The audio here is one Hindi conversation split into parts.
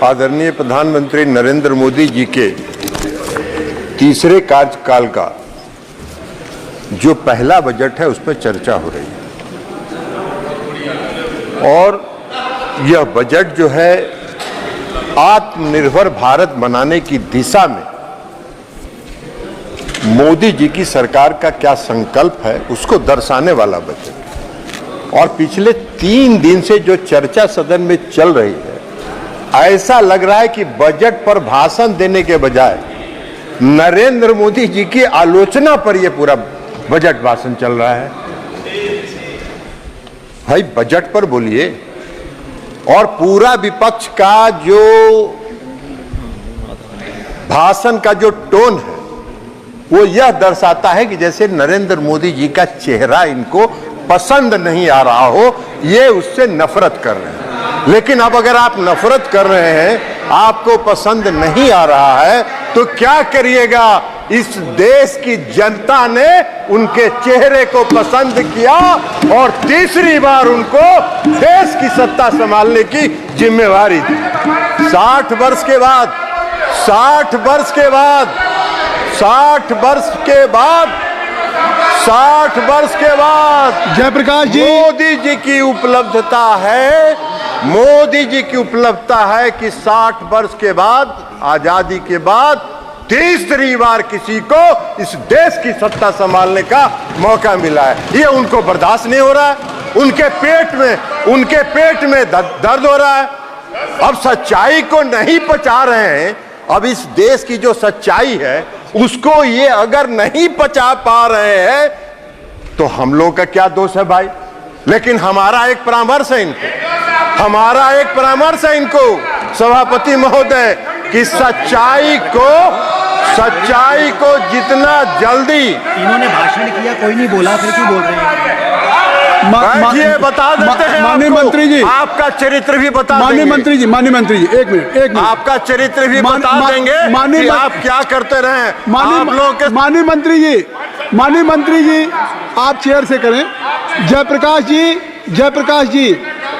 आदरणीय प्रधानमंत्री नरेंद्र मोदी जी के तीसरे कार्यकाल का जो पहला बजट है उस पर चर्चा हो रही है और यह बजट जो है आत्मनिर्भर भारत बनाने की दिशा में मोदी जी की सरकार का क्या संकल्प है उसको दर्शाने वाला बजट। और पिछले 3 दिन से जो चर्चा सदन में चल रही है, ऐसा लग रहा है कि बजट पर भाषण देने के बजाय नरेंद्र मोदी जी की आलोचना पर यह पूरा बजट भाषण चल रहा है। भाई बजट पर बोलिए। और पूरा विपक्ष का जो भाषण का जो टोन है वो यह दर्शाता है कि जैसे नरेंद्र मोदी जी का चेहरा इनको पसंद नहीं आ रहा हो, ये उससे नफरत कर रहे हैं। लेकिन अब अगर आप नफरत कर रहे हैं, आपको पसंद नहीं आ रहा है, तो क्या करिएगा? इस देश की जनता ने उनके चेहरे को पसंद किया और तीसरी बार उनको देश की सत्ता संभालने की जिम्मेवारी दी। 60 वर्ष के बाद 60 वर्ष के बाद 60 वर्ष के बाद 60 वर्ष के बाद जयप्रकाश जी, मोदी जी की उपलब्धता है, मोदी जी की उपलब्धता है कि 60 वर्ष के बाद, आजादी के बाद तीसरी बार किसी को इस देश की सत्ता संभालने का मौका मिला है। ये उनको बर्दाश्त नहीं हो रहा है। उनके पेट में दर्द हो रहा है। अब सच्चाई को नहीं पचा रहे हैं। अब इस देश की जो सच्चाई है उसको ये अगर नहीं पचा पा रहे हैं तो हम लोगों का क्या दोष है भाई? लेकिन हमारा एक परामर्श है इनको, सभापति महोदय, कि सच्चाई को जितना जल्दी। इन्होंने भाषण किया, कोई नहीं बोला, फिर क्यों बोल रहे हैं? ये बता देते हैं माननीय मंत्री जी, आपका चरित्र भी बता देंगे। माननीय मंत्री जी, एक मिनट आपका चरित्र भी बता देंगे कि आप क्या करते रहे। माननीय मंत्री जी, आप चेयर से करें। जयप्रकाश जी,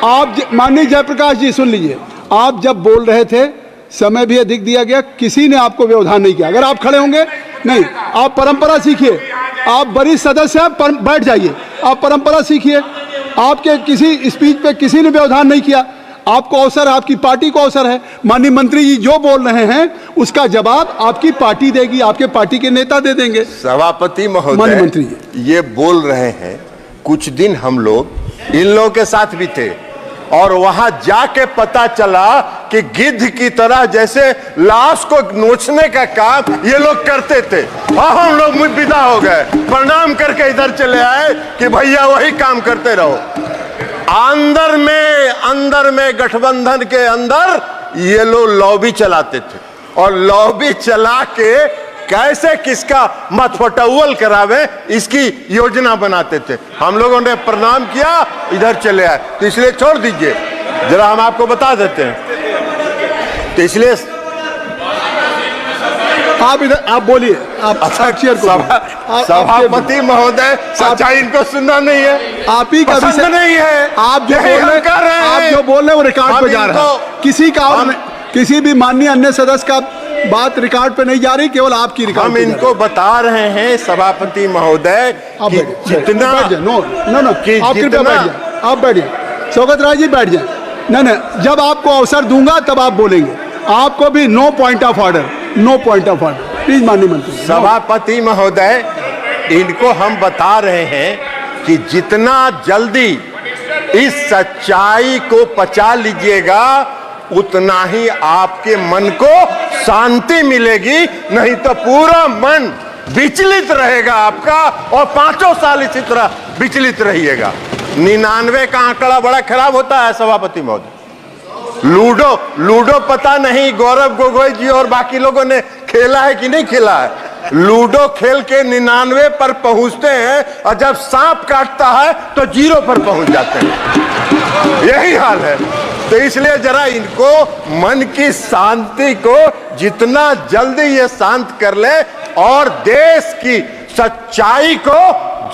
आप माननीय जयप्रकाश जी सुन लीजिए। आप जब बोल रहे थे समय भी अधिक दिया गया, किसी ने आपको व्यवधान नहीं किया। अगर आप खड़े होंगे, नहीं, आप परंपरा सीखिए। आप वरिष्ठ सदस्य हैं, बैठ जाइए। आप परंपरा सीखिए। आपके किसी स्पीच पे किसी ने व्यवधान नहीं किया। आपको अवसर है, आपकी पार्टी को अवसर है। माननीय मंत्री जी जो बोल रहे हैं उसका जवाब आपकी पार्टी देगी, आपके पार्टी के नेता दे देंगे। सभापति महोदय, माननीय मंत्री जी ये बोल रहे हैं। कुछ दिन हम लोग इन लोगों के साथ भी थे और वहां जाके पता चला कि गिद्ध की तरह जैसे लाश को नोचने का काम ये लोग करते थे। और हम लोग विदा हो गए, प्रणाम करके इधर चले आए कि भैया वही काम करते रहो। अंदर में गठबंधन के अंदर ये लोग लॉबी चलाते थे और लॉबी चला के कैसे किसका मतफटौल करावे इसकी योजना बनाते थे। हम लोगों ने प्रणाम किया, इधर चले आए। तो इसलिए छोड़ दीजिए, जरा हम आपको बता देते हैं। तो इसलिए आप इधर आप बोलिए। आप सभापति महोदय, सच्चाई इनको सुनना नहीं है, आप ही का पसंद नहीं है। आप जो बोल रहे हैं वो रिकॉर्ड पे जा रहा है। किसी भी माननीय अन्य सदस्य का बात रिकॉर्ड पे नहीं जा रही, केवल आपकी रिकॉर्ड। हम इनको बता रहे हैं सभापति महोदय कि जितना आप बैठ जाए। शौकत राय जी बैठ जाए। नहीं, जब आपको अवसर दूंगा तब आप बोलेंगे। आपको भी no point of order please. माननीय मंत्री, सभापति महोदय, इनको हम बता रहे हैं कि जितना जल्दी इस सच्चाई को पचा लीजिएगा उतना ही आपके मन को शांति मिलेगी। नहीं तो पूरा मन विचलित रहेगा आपका और 5 साल इसी तरह विचलित रहिएगा। 99 का आंकड़ा बड़ा खराब होता है सभापति महोदय। लूडो पता नहीं गौरव गोगोई जी और बाकी लोगों ने खेला है कि नहीं खेला है। लूडो खेल के 99 पर पहुंचते हैं और जब सांप काटता है तो 0 पर पहुंच जाते हैं। यही हाल है। तो इसलिए जरा इनको मन की शांति को जितना जल्दी ये शांत कर ले और देश की सच्चाई को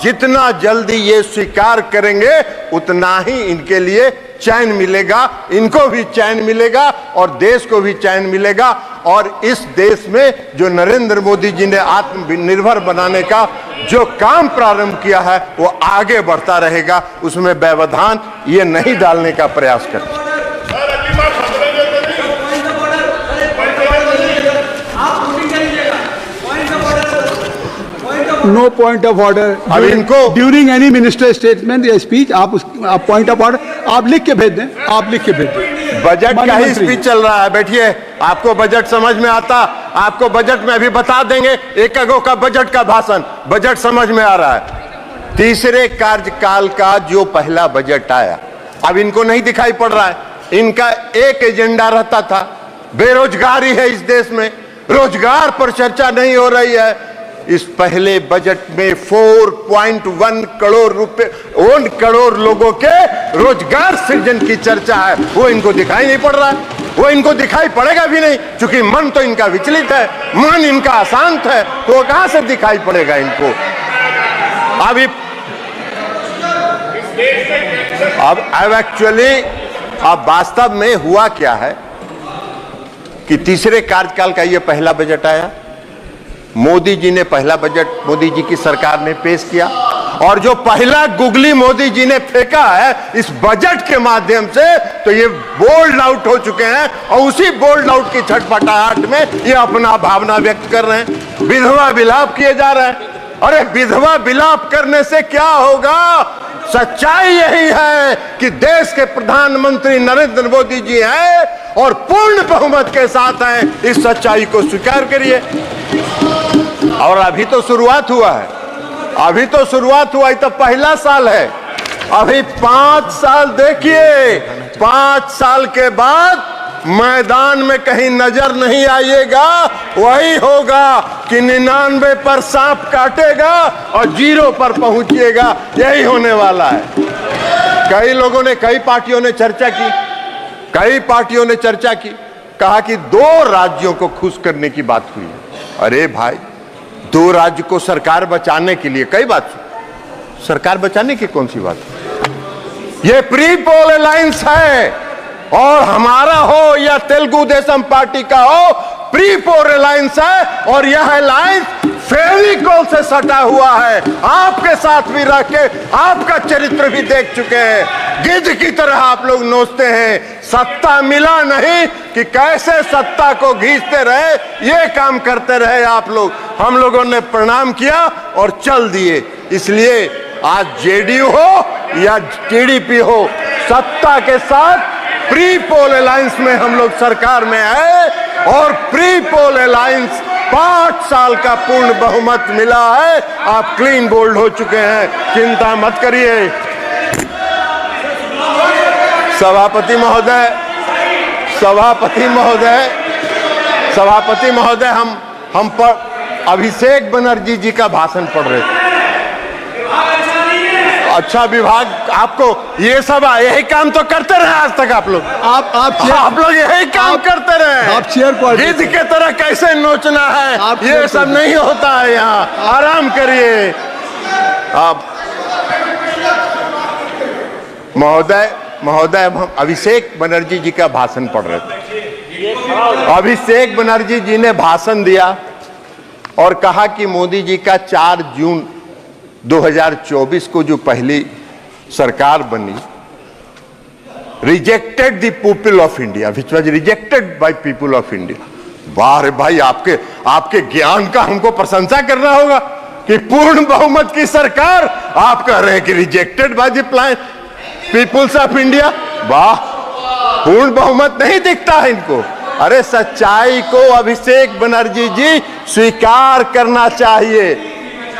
जितना जल्दी ये स्वीकार करेंगे उतना ही इनके लिए चैन मिलेगा, इनको भी चैन मिलेगा और देश को भी चैन मिलेगा। और इस देश में जो नरेंद्र मोदी जी ने आत्मनिर्भर बनाने का जो काम प्रारंभ किया है वो आगे बढ़ता रहेगा, उसमें व्यवधान ये नहीं डालने का प्रयास करें। No point of order. अब इनको ड्यूरिंग एनी मिनिस्टर स्टेटमेंट या स्पीच आप पॉइंट ऑफ ऑर्डर आप लिख के भेज दें, आप लिख के भेज दें। बजट का ही स्पीच चल रहा है, बैठिए, आपको बजट समझ में आता, आपको बजट में अभी बता देंगे, एक का बजट का भाषण, बजट समझ में आ रहा है। तीसरे कार्यकाल का जो पहला बजट आया, अब इनको नहीं दिखाई पड़ रहा है। इनका एक एजेंडा रहता था, बेरोजगारी है इस देश में, रोजगार पर चर्चा नहीं हो रही है। इस पहले बजट में 4.1 करोड़ रुपए 1 करोड़ लोगों के रोजगार सृजन की चर्चा है, वो इनको दिखाई नहीं पड़ रहा है, वो इनको दिखाई पड़ेगा भी नहीं, क्योंकि मन तो इनका विचलित है, मन इनका अशांत है, तो वो कहां से दिखाई पड़ेगा इनको। अभी अब एक्चुअली अब वास्तव में हुआ क्या है कि तीसरे कार्यकाल का ये पहला बजट आया, मोदी जी ने पहला बजट मोदी जी की सरकार ने पेश किया, और जो पहला गुगली मोदी जी ने फेंका है इस बजट के माध्यम से, तो ये बोल्ड आउट हो चुके हैं और उसी बोल्ड आउट की छटपटाहट में ये अपना भावना व्यक्त कर रहे हैं। विधवा विलाप किए जा रहे हैं। अरे विधवा विलाप करने से क्या होगा? सच्चाई यही है कि देश के प्रधानमंत्री नरेंद्र मोदी जी हैं और पूर्ण बहुमत के साथ हैं। इस सच्चाई को स्वीकार करिए। और अभी तो शुरुआत हुआ है, अभी तो शुरुआत हुआ है, तो पहला साल है। अभी 5 साल देखिए, 5 साल के बाद मैदान में कहीं नजर नहीं आइएगा, वही होगा कि 99 पर सांप काटेगा और 0 पर पहुंचिएगा, यही होने वाला है। कई लोगों ने, कई पार्टियों ने चर्चा की, कई पार्टियों ने चर्चा की, कहा कि 2 राज्यों को खुश करने की बात हुई है। अरे भाई, 2 राज्य को सरकार बचाने के लिए कई बात, सरकार बचाने की कौन सी बात? ये प्री पोल अलायंस है, और हमारा हो या तेलुगु देशम पार्टी का हो, प्री पोल अलायंस है, और यह अलायंस फेविकोल से सटा हुआ है। आपके साथ भी रह के आपका चरित्र भी देख चुके हैं। गिद्ध की तरह आप लोग नोचते हैं, सत्ता मिला नहीं कि कैसे सत्ता को घींचते रहे, ये काम करते रहे आप लोग। हम लोगों ने प्रणाम किया और चल दिए। इसलिए आज जेडीयू हो या टीडीपी हो, सत्ता के साथ प्री पोल अलायंस में हम लोग सरकार में है, और प्री पोल अलायंस 5 साल का पूर्ण बहुमत मिला है। आप क्लीन बोल्ड हो चुके हैं, चिंता मत करिए। सभापति महोदय, सभापति महोदय, सभापति महोदय, हम पर अभिषेक बनर्जी जी का भाषण पढ़ रहे थे। अच्छा विभाग, आपको ये सब यही काम तो करते रहे आज तक आप लोग, आप लोग यही काम करते रहे। आप चेयर पर गिद्ध के तरह कैसे नोचना है, ये सब नहीं होता है यहाँ। आराम करिए आप। महोदय, हम अभिषेक बनर्जी जी का भाषण पढ़ रहे थे। अभिषेक बनर्जी जी ने भाषण दिया और कहा कि मोदी जी का 4 जून 2024 को जो पहली सरकार बनी, rejected the people of India, which was rejected by people of India. वाह रे भाई, आपके ज्ञान का हमको प्रशंसा करना होगा कि पूर्ण बहुमत की सरकार आप कह रहे हैं कि rejected by the peoples of India. वाह, पूर्ण बहुमत नहीं दिखता है इनको। अरे सच्चाई को अभिषेक बनर्जी जी स्वीकार करना चाहिए।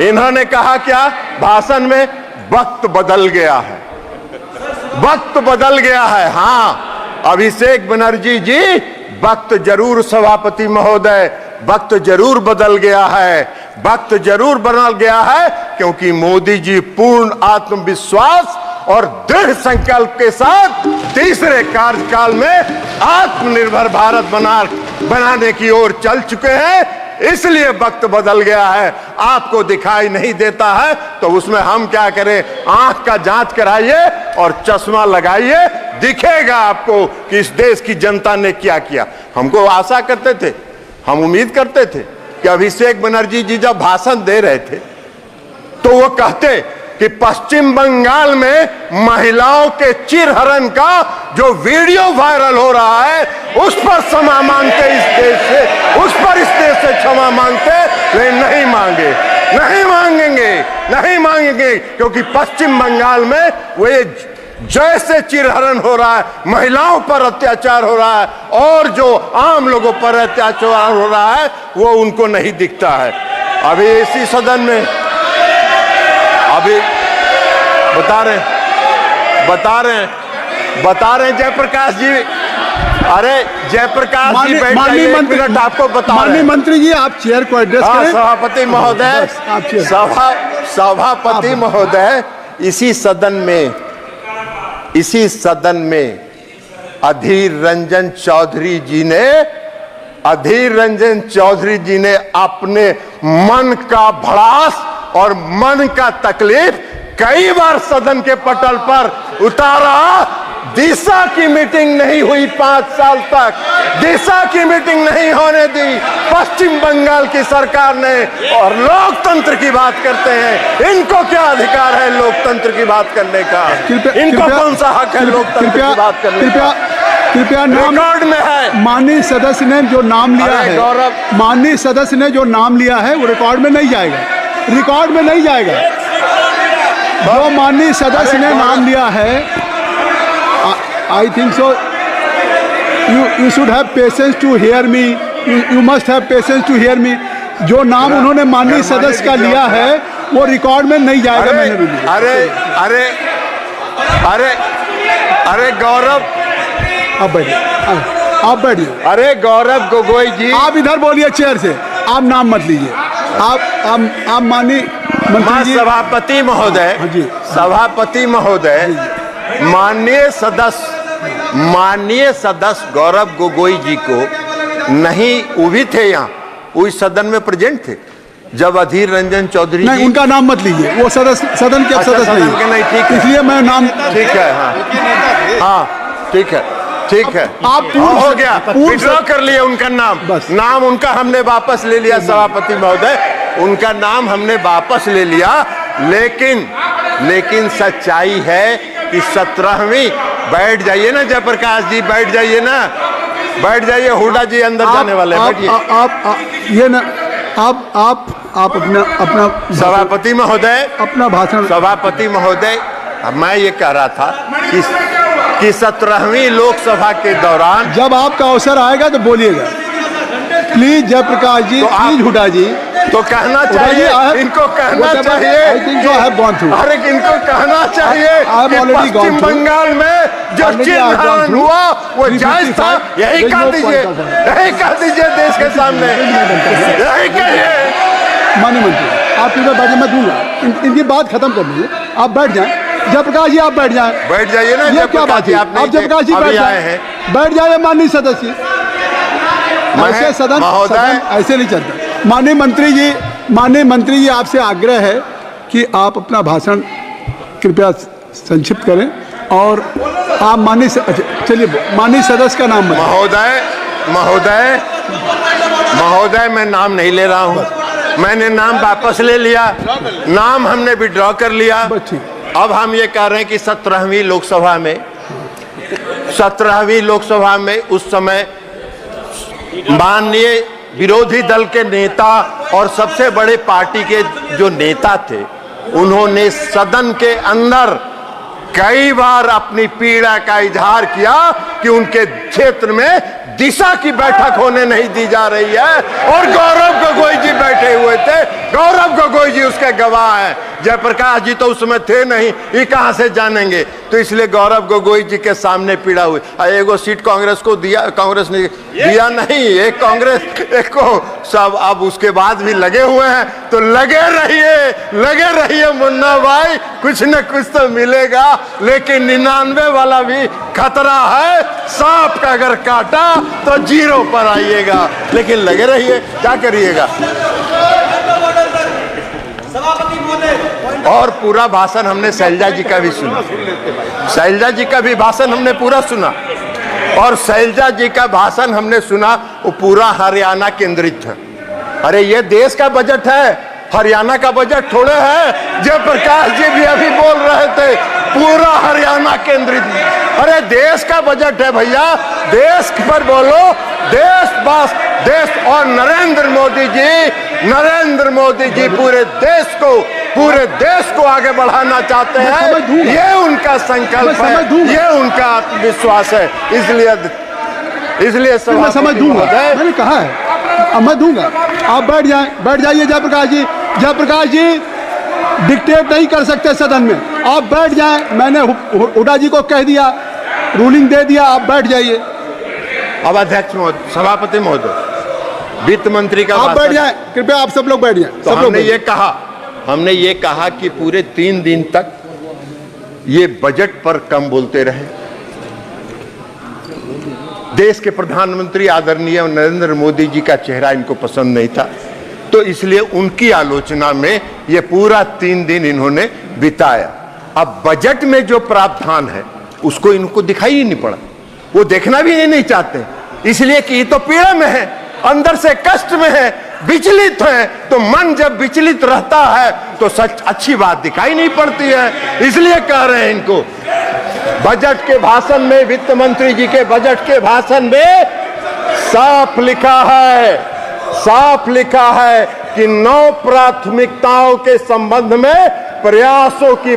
इन्होंने कहा क्या भाषण में? वक्त बदल गया है, वक्त बदल गया है। हाँ अभिषेक बनर्जी जी, वक्त जरूर, सभापति महोदय, वक्त जरूर बदल गया है, वक्त जरूर बदल गया है, क्योंकि मोदी जी पूर्ण आत्मविश्वास और दृढ़ संकल्प के साथ तीसरे कार्यकाल में आत्मनिर्भर भारत बनाने की ओर चल चुके हैं। इसलिए वक्त बदल गया है। आपको दिखाई नहीं देता है तो उसमें हम क्या करें? आंख का जांच कराइए और चश्मा लगाइए, दिखेगा आपको कि इस देश की जनता ने क्या किया। हमको आशा करते थे, हम उम्मीद करते थे कि अभिषेक बनर्जी जी जब भाषण दे रहे थे तो वो कहते कि पश्चिम बंगाल में महिलाओं के चिरहरण का जो वीडियो वायरल हो रहा है उस पर क्षमा मांगते, इस देश से, उस पर इस देश से क्षमा मांगते, वे नहीं मांगे, नहीं मांगेंगे, नहीं मांगेंगे, क्योंकि पश्चिम बंगाल में वे जैसे चिरहरण हो रहा है, महिलाओं पर अत्याचार हो रहा है और जो आम लोगों पर अत्याचार हो रहा है वो उनको नहीं दिखता है। अभी इसी सदन में अभी बता रहे जयप्रकाश जी, अरे जयप्रकाश जी बैठ जाइए, एक मिनट आपको बता रहे हैं। माननीय मंत्री जी आप चेयर को एड्रेस करें। सभापति महोदय, सभापति महोदय, इसी सदन में अधीर रंजन चौधरी जी ने अपने मन का भड़ास और मन का तकलीफ कई बार सदन के पटल पर उतारा। दिशा की मीटिंग नहीं हुई 5 साल तक, दिशा की मीटिंग नहीं होने दी पश्चिम बंगाल की सरकार ने। और लोकतंत्र की बात करते हैं, इनको क्या अधिकार है लोकतंत्र की बात करने का? इनको कौन सा हक है लोकतंत्र की बात करने का? कृपया रिकॉर्ड में है। माननीय सदस्य ने जो नाम लिया है, गौरव, माननीय सदस्य ने जो नाम लिया है वो रिकॉर्ड में नहीं जाएगा, रिकॉर्ड में नहीं जाएगा। जो माननीय सदस्य ने नाम लिया है, I think so you should have patience to hear me, you must have patience to hear me. जो नाम उन्होंने माननीय सदस्य का लिया है वो रिकॉर्ड में नहीं जाएगा। मैंने भी लिया। अरे गौरव, आप बैठिए। अरे गौरव गोगोई जी, आप इधर बोलिए चेयर से, आप नाम मत लीजिए। आप माननीय मंत्री जी, सभापति महोदय, सभापति महोदय, माननीय सदस्य गौरव गोगोई जी को नहीं, वो भी थे यहाँ, वो इस सदन में प्रेजेंट थे जब अधीर रंजन चौधरी नहीं, उनका नाम मत लीजिए, वो सदन के सदस्य नहीं, ठीक है, इसलिए मैं नाम, ठीक है, हाँ ठीक है, ठीक है, आप हो गया, विड्रॉ कर लिए उनका नाम, नाम उनका हमने वापस ले लिया सभापति महोदय, उनका नाम हमने वापस ले लिया। लेकिन सच्चाई है कि 17वीं, बैठ जाइए ना जयप्रकाश जी, बैठ जाइए ना, बैठ जाइए, हुड्डा जी अंदर जाने वाले, बैठिए। आप अपना सभापति महोदय, अपना भाषण। सभापति महोदय, मैं ये कह रहा था कि 17वीं लोकसभा के दौरान जब आपका अवसर आएगा तो बोलिएगा प्लीज जयप्रकाश जी, प्लीज हुड्डा जी, तो कहना चाहिए, इनको कहना चाहिए, अरे इनको कहना चाहिए कि पश्चिम बंगाल में जो चिरहरण हुआ वो जायज था, यही कह दीजिए, यही कह दीजिए देश के सामने, यही कहिए। माननीय मंत्री आप इधर बैठे, मैं दूंगा, इनकी बात खत्म कर लीजिए, आप बैठ जाएं। जयप्रकाश जी आप बैठ जाएं, बैठ जाइए ना, ये क्या बात है? आप जयप्रकाश जी बैठ जाएं, बैठ जाइए माननीय सदस्य। ऐसे सदन ऐसे नहीं चलता। माननीय मंत्री जी आपसे आग्रह है कि आप अपना भाषण कृपया संक्षिप्त करें और आप माननीय सदस्य का नाम महोदय मैं नाम नहीं ले रहा हूं, मैंने नाम वापस ले लिया, नाम हमने विड्रॉ कर लिया। अब हम ये कह रहे हैं कि 17वीं लोकसभा में उस समय माननीय विरोधी दल के नेता और सबसे बड़े पार्टी के जो नेता थे, उन्होंने सदन के अंदर कई बार अपनी पीड़ा का इजहार किया कि उनके क्षेत्र में दिशा की बैठक होने नहीं दी जा रही है और गौरव गोगोई जी बैठे हुए थे, गौरव गोगोई जी उसके गवाह हैं। जयप्रकाश जी तो उसमें थे नहीं, ये कहां से जानेंगे? तो इसलिए गौरव गोगोई जी के सामने पीड़ा हुई। एगो सीट कांग्रेस को दिया, कांग्रेस ने दिया नहीं, एक कांग्रेस एक को सब, अब उसके बाद भी लगे हुए हैं, तो लगे रहिए मुन्ना भाई, कुछ न कुछ तो मिलेगा। लेकिन 99 वाला भी खतरा है, सांप का अगर काटा तो 0 पर आइएगा, लेकिन लगे रहिए, क्या करिएगा। और पूरा भाषण हमने शैलजा जी का भी सुना, शैलजा जी का भी भाषण हमने पूरा सुना, और शैलजा जी का भाषण हमने सुना वो पूरा हरियाणा केंद्रित था। अरे ये देश का बजट है, हरियाणा का बजट थोड़े है। जयप्रकाश जी भी अभी बोल रहे थे पूरा हरियाणा केंद्रित, अरे देश का बजट है भैया, देश पर बोलो, देश और नरेंद्र मोदी जी पूरे देश को आगे बढ़ाना चाहते हैं। ये उनका संकल्प है, ये उनका आत्मविश्वास है। इसलिए मैं समझ दूंगा, मैंने कहा है, अब मैं दूंगा। आप बैठ जाइए जयप्रकाश जी डिक्टेट नहीं कर सकते सदन में, आप बैठ जाएं। मैंने हुड्डा जी को कह दिया, रूलिंग दे दिया, आप बैठ जाइए। अब अध्यक्ष महोदय, सभापति महोदय, वित्त मंत्री का आप बैठ जाएं, कृपया आप सब लोग बैठ जाएं। तो हमने ये कहा कि पूरे 3 दिन तक ये बजट पर कम बोलते रहे। देश के प्रधानमंत्री आदरणीय नरेंद्र मोदी जी का चेहरा इनको पसंद नहीं था, तो इसलिए उनकी आलोचना में ये पूरा 3 दिन इन्होंने बिताया। अब बजट में जो प्रावधान है उसको इनको दिखाई ही नहीं पड़ा, वो देखना भी नहीं चाहते, इसलिए कि ये तो पीड़ा में है, अंदर से कष्ट में है, विचलित है। तो मन जब विचलित रहता है तो सच अच्छी बात दिखाई नहीं पड़ती है, इसलिए कह रहे हैं इनको। बजट के भाषण में, वित्त मंत्री जी के बजट के भाषण में साफ लिखा है कि 9 प्राथमिकताओं के संबंध में प्रयासों की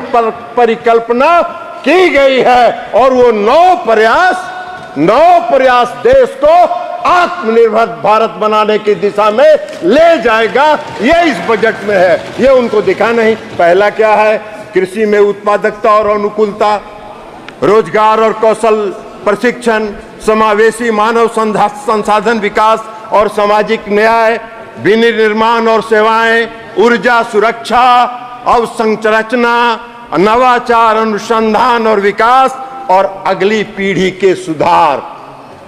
परिकल्पना की गई है, और वो 9 प्रयास देश को आत्मनिर्भर भारत बनाने की दिशा में ले जाएगा। ये इस बजट में है, ये उनको दिखा नहीं। पहला क्या है? कृषि में उत्पादकता और अनुकूलता, रोजगार और कौशल प्रशिक्षण, समावेशी मानव संसाधन विकास और सामाजिक न्याय, विनिर्माण और सेवाएं, ऊर्जा सुरक्षा, अवसंरचना, नवाचार, अनुसंधान और विकास, और अगली पीढ़ी के सुधार।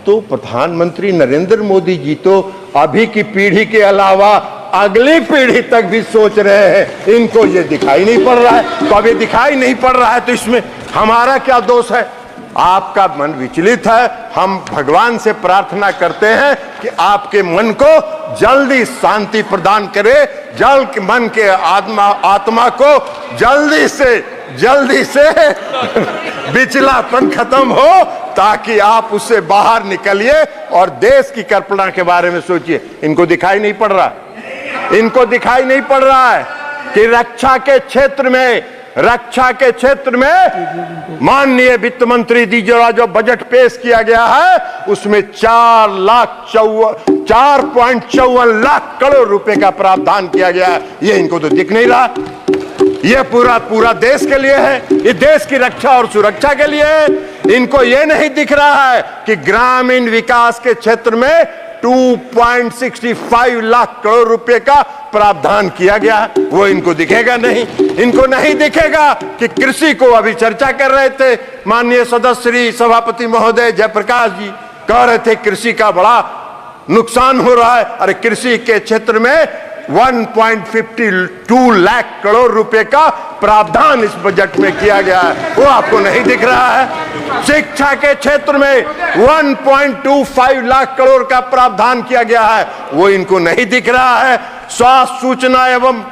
तो प्रधानमंत्री नरेंद्र मोदी जी तो अभी की पीढ़ी के अलावा अगली पीढ़ी तक भी सोच रहे हैं, इनको ये दिखाई नहीं पड़ रहा है। तो अभी दिखाई नहीं पड़ रहा है तो इसमें हमारा क्या दोष है? आपका मन विचलित है, हम भगवान से प्रार्थना करते हैं कि आपके मन को जल्दी शांति प्रदान करे, मन के आत्मा को जल्दी से विचलापन खत्म हो, ताकि आप उससे बाहर निकलिए और देश की कल्पना के बारे में सोचिए। इनको दिखाई नहीं पड़ रहा है कि रक्षा के क्षेत्र में माननीय वित्त मंत्री जी जो बजट पेश किया गया है उसमें 4.54 लाख करोड़ रुपए का प्रावधान किया गया है। ये इनको तो दिख नहीं रहा। ये पूरा देश के लिए है, ये देश की रक्षा और सुरक्षा के लिए है। इनको ये नहीं दिख रहा है कि ग्रामीण विकास के क्षेत्र में 2.65 लाख करोड़ रुपए का प्रावधान किया गया, वो इनको दिखेगा नहीं। इनको नहीं दिखेगा कि कृषि को अभी चर्चा कर रहे थे माननीय सदस्य श्री सभापति महोदय जयप्रकाश जी, कह रहे थे कृषि का बड़ा नुकसान हो रहा है। अरे कृषि के क्षेत्र में 1.52 लाख करोड़ रुपए का प्रावधान इस बजट में किया गया है, वो आपको नहीं दिख रहा है। शिक्षा के क्षेत्र में 1.25 लाख करोड़ का प्रावधान किया गया है, वो इनको नहीं दिख रहा है। स्वास्थ्य सूचना एवं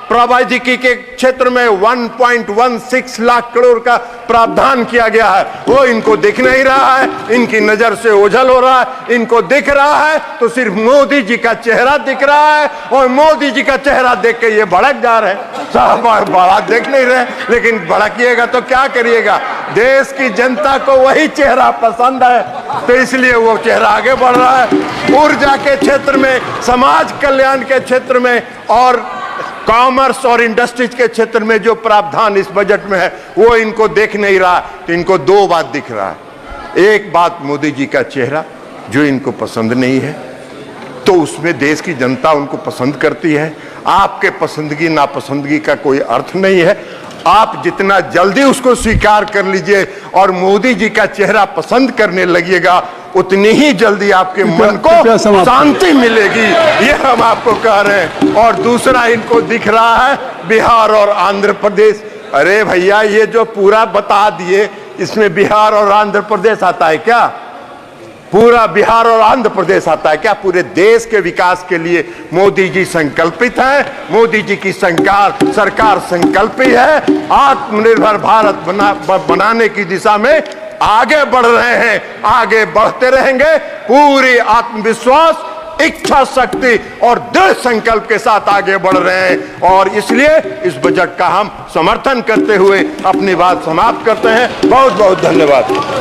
प्रौद्योगिकी के क्षेत्र में 1.16 लाख करोड़ का प्रावधान किया गया है, वो इनको दिख नहीं रहा है। इनकी नजर से ओझल हो रहा है। इनको दिख रहा है तो सिर्फ मोदी जी का चेहरा दिख रहा है, और मोदी जी का चेहरा देख के ये भड़क जा रहे हैं। साहब बड़ा देख नहीं रहे, लेकिन भड़किएगा तो क्या करिएगा? देश की जनता को वही चेहरा पसंद है, तो इसलिए वो चेहरा आगे बढ़ रहा है। ऊर्जा के क्षेत्र में, समाज कल्याण के क्षेत्र में और कॉमर्स और इंडस्ट्रीज के क्षेत्र में जो प्रावधान इस बजट में है वो इनको देख नहीं रहा। तो इनको 2 बात दिख रहा है। एक बात मोदी जी का चेहरा जो इनको पसंद नहीं है, तो उसमें देश की जनता उनको पसंद करती है। आपके पसंदगी नापसंदगी का कोई अर्थ नहीं है। आप जितना जल्दी उसको स्वीकार कर लीजिए और मोदी जी का चेहरा पसंद करने लगिएगा, उतनी ही जल्दी आपके मन कृपया को समाप्त शांति मिलेगी, ये हम आपको कह रहे हैं। और दूसरा, इनको दिख रहा है बिहार और आंध्र प्रदेश। अरे भैया, ये जो पूरा बता दिए, इसमें बिहार और आंध्र प्रदेश आता है क्या? पूरा बिहार और आंध्र प्रदेश आता है क्या? पूरे देश के विकास के लिए मोदी जी संकल्पित हैं। मोदी जी की सरकार संकल्पित है। आत्मनिर्भर भारत बनाने की दिशा में आगे बढ़ रहे हैं, आगे बढ़ते रहेंगे। पूरी आत्मविश्वास, इच्छा शक्ति और दृढ़ संकल्प के साथ आगे बढ़ रहे हैं। और इसलिए इस बजट का हम समर्थन करते हुए अपनी बात समाप्त करते हैं। बहुत बहुत धन्यवाद।